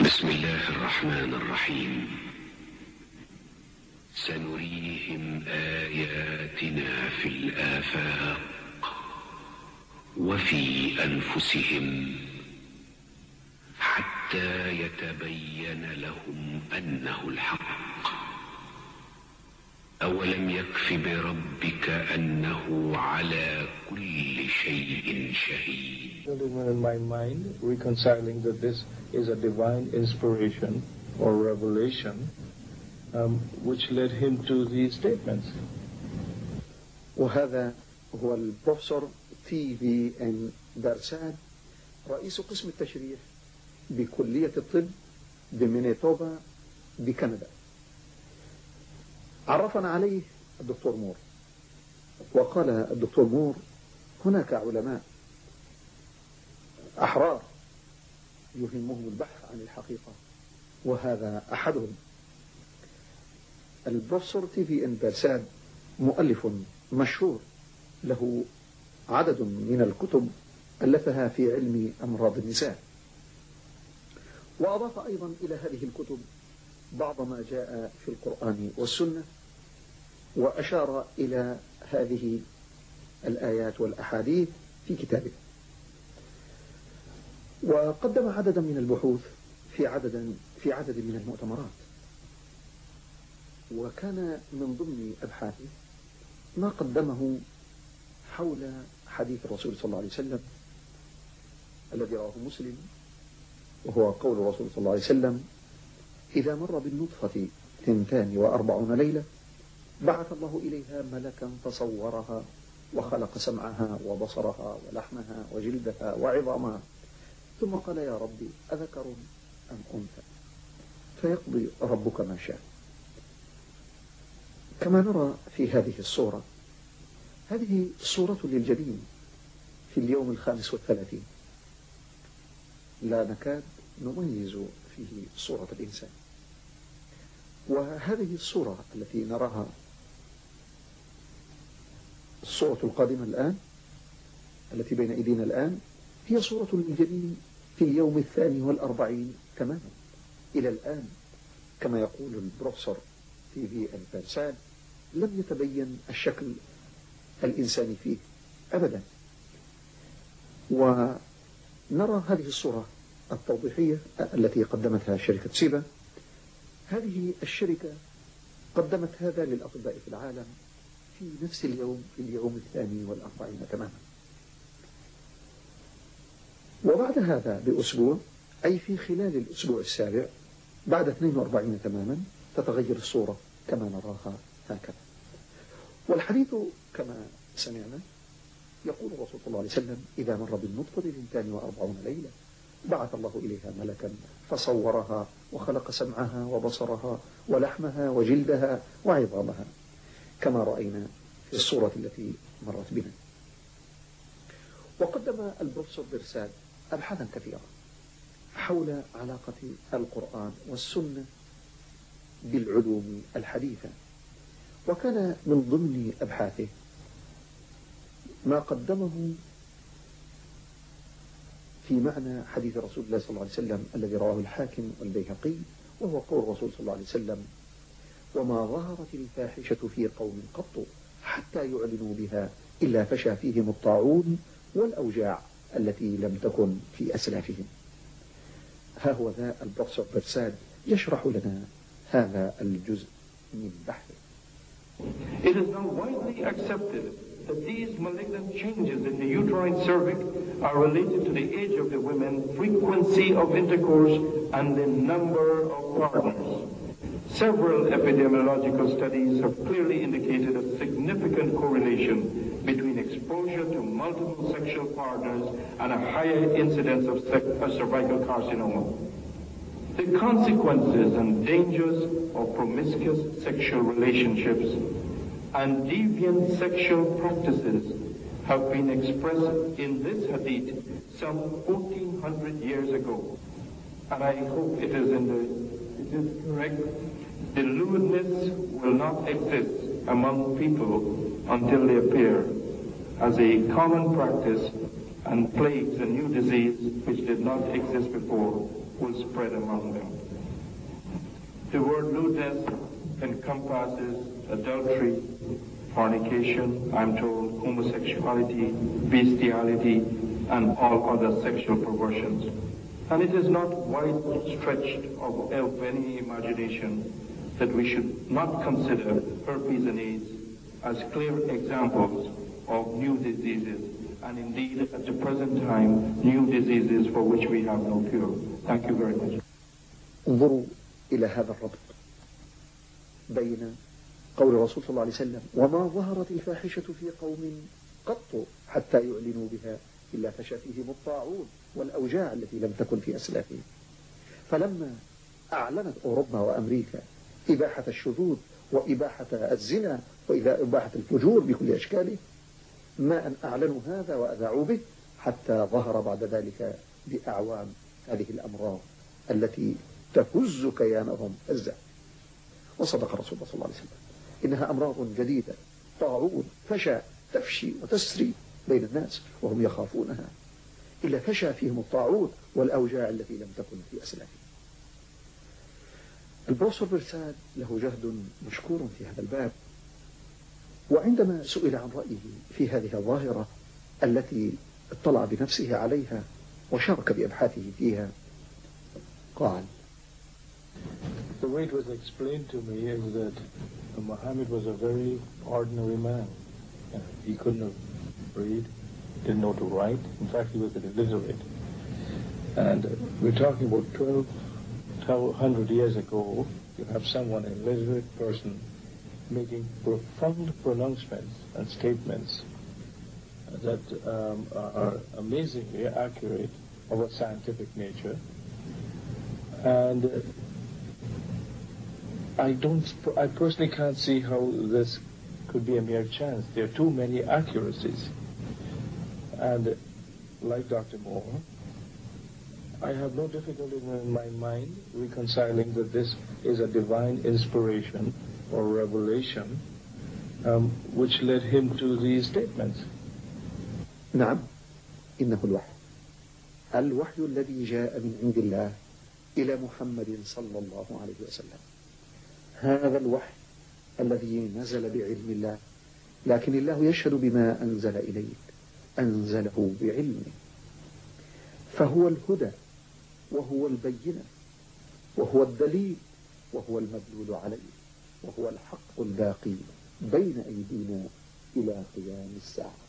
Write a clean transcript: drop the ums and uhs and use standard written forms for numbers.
بسم الله الرحمن الرحيم. سنريهم آياتنا في الآفاق وفي أنفسهم حتى يتبين لهم أنه الحق. أولم يكف بربك أنه على كل شيء شهيد. In my mind, reconciling that this is a divine inspiration or revelation which led him to these statements. وهذا هو البروفيسور TV بيرساد، رئيس قسم التشريح بكلية الطب بمينيتوبا بكندا. عرفنا عليه الدكتور مور، وقال الدكتور مور: هناك علماء أحرار يهمهم البحث عن الحقيقة، وهذا أحدهم. البروفيسور TV بيرساد مؤلف مشهور، له عدد من الكتب ألفها في علم أمراض النساء، وأضاف أيضا إلى هذه الكتب بعض ما جاء في القرآن والسنة، وأشار إلى هذه الآيات والأحاديث في كتابه، وقدم عددا من البحوث في عدد من المؤتمرات. وكان من ضمن أبحاثه ما قدمه حول حديث الرسول صلى الله عليه وسلم الذي رواه مسلم، وهو قول الرسول صلى الله عليه وسلم: إذا مر بالنطفة 42 ليلة بعث الله إليها ملكا فصورها وخلق سمعها وبصرها ولحمها وجلدها وعظامها، ثم قال: يا ربي أذكر أم أنثى؟ فيقضي ربك ما شاء. كما نرى في هذه الصورة، هذه صورة للجنين في اليوم 35، لا نكاد نميز فيه صورة الإنسان. وهذه الصورة التي نراها، الصورة القادمة الآن التي بين أيدينا الآن، هي صورة للجنين في اليوم 42 تماما. إلى الآن كما يقول البروفيسور TV بيرساد لم يتبين الشكل الإنساني فيه أبدا. ونرى هذه الصورة التوضيحية التي قدمتها شركة سيبا. هذه الشركة قدمت هذا للأطباء في العالم في نفس اليوم، في اليوم 42 تماما. وبعد هذا بأسبوع، أي في خلال الأسبوع السابع بعد 42 تماما، تتغير الصورة كما نراها هكذا. والحديث كما سمعنا يقول الرسول صلى الله عليه وسلم: إذا مر بالنطفة 42 ليلة بعث الله إليها ملكا فصورها وخلق سمعها وبصرها ولحمها وجلدها وعظامها، كما رأينا في الصورة التي مرت بنا. وقدم البروفيسور بيرساد أبحاثا كثيرة حول علاقة القرآن والسنة بالعلوم الحديثة. وكان من ضمن أبحاثه ما قدمه في معنى حديث رسول الله صلى الله عليه وسلم الذي رواه الحاكم والبيهقي، وهو قول الرسول صلى الله عليه وسلم: وما ظهرت الفاحشة في قوم قط حتى يعلنوا بها إلا فشى فيهم الطاعون والأوجاع التي لم تكن في أسلافهم. ها هو ذا البروفيسور بيرساد يشرح لنا هذا الجزء من بحثه. It is now widely accepted that these malignant changes in the uterine cervix are related to the age of the women, frequency of intercourse, and the number of partners. Several epidemiological studies have clearly indicated a significant correlation between exposure to multiple sexual partners and a higher incidence of cervical carcinoma. The consequences and dangers of promiscuous sexual relationships and deviant sexual practices have been expressed in this hadith some 1400 years ago. And I hope it is correct. The lewdness will not exist among people until they appear as a common practice and plagues a new disease which did not exist before, will spread among them. The word lewdness encompasses adultery, fornication, I'm told, homosexuality, bestiality, and all other sexual perversions. And it is not wide stretched of any imagination that we should not consider herpes and AIDS as clear examples of new diseases, and indeed at the present time new diseases for which we have no cure. Thank you very much. انظروا إلى هذا الربط بين قول الرسول صلى الله عليه وسلم: وما ظهرت الفاحشة في قوم قط حتى يعلنوا بها إلا فشى فيهم الطاعون والأوجاع التي لم تكن في أسلافهم. فلما أعلنت أوروبا وأمريكا إباحة الشذوذ وإباحة الزنا وإباحة الفجور بكل أشكاله، ما أن أعلنوا هذا وأذاعوا به حتى ظهر بعد ذلك بأعوام هذه الأمراض التي تهز كيانهم هزة. وصدق رسول الله صلى الله عليه وسلم، إنها أمراض جديدة، طاعون فشى، تفشي وتسري بين الناس وهم يخافونها، إلا فشى فيهم الطاعون والأوجاع التي لم تكن في أسلافهم. البروفيسور برساد له جهد مشكور في هذا الباب، وعندما سئل عن رأيه في هذه الظاهرة التي اطلع بنفسه عليها وشارك بأبحاثه فيها، قال: The way it was explained to me is that Muhammad was a very ordinary man. He couldn't have read, didn't know to write. In fact, he was illiterate. And we're talking about 1,200 years ago. You have someone, a literate person, making profound pronouncements and statements that are amazingly accurate of a scientific nature. And I personally can't see how this could be a mere chance. There are too many accuracies. And like Dr. Moore, I have no difficulty in my mind reconciling that this is a divine inspiration or revelation which led him to these statements. نعم، إنه الوحي الذي جاء من عند الله إلى محمد صلى الله عليه وسلم. هذا الوحي الذي نزل بعلم الله، لكن الله يشهد بما أنزل إليك، أنزله بعلمه، فهو الهدى وهو البينة وهو الدليل وهو المدلول عليه وهو الحق الباقي بين أيدينا إلى قيام الساعة.